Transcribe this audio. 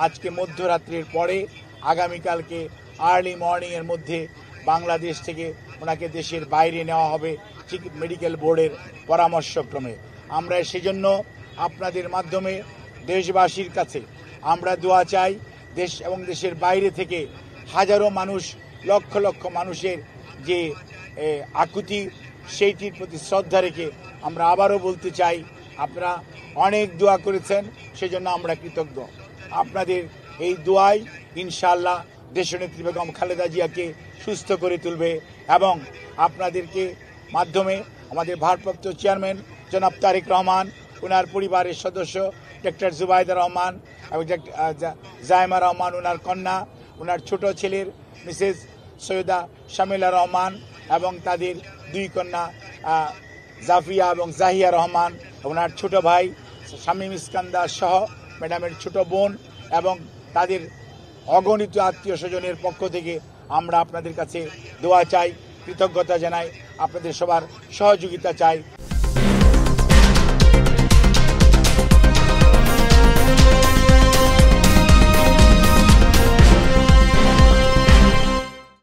আজকে মধ্যরাত্রির পরে আগামীকালকে আর্লি মর্নিংয়ের মধ্যে বাংলাদেশ থেকে ওনাকে দেশের বাইরে নেওয়া হবে ঠিক মেডিকেল বোর্ডের পরামর্শক্রমে। আমরা সেজন্য আপনাদের মাধ্যমে দেশবাসীর কাছে আমরা দোয়া চাই। দেশ এবং দেশের বাইরে থেকে হাজারো মানুষ, লক্ষ লক্ষ মানুষের যে আকুতি, সেইটির প্রতি শ্রদ্ধা রেখে আমরা আবারও বলতে চাই, আপনারা অনেক দোয়া করেছেন, সেজন্য আমরা কৃতজ্ঞ। আপনাদের এই দোয়াই ইনশাআল্লাহ দেশনেত্রী বেগম খালেদা জিয়াকে সুস্থ করে তুলবে এবং আপনাদেরকে মাধ্যমে আমাদের ভারপ্রাপ্ত চেয়ারম্যান জনাব তারেক রহমান, ওনার পরিবারের সদস্য ডক্টর জুবাইদা রহমান এবং জায়মা রহমান, ওনার কন্যা, ওনার ছোট ছেলের মিসেস সৈয়দা শামিলা রহমান এবং তাদের দুই কন্যা জাফিয়া এবং জাহিয়া রহমান, ওনার ছোট ভাই শামীম ইস্কান্দার সহ ম্যাডামের ছোট বোন এবং তাদের অগণিত আত্মীয় স্বজনের পক্ষ থেকে আমরা আপনাদের কাছে দোয়া চাই, কৃতজ্ঞতা জানাই, আপনাদের সবার সহযোগিতা চাই।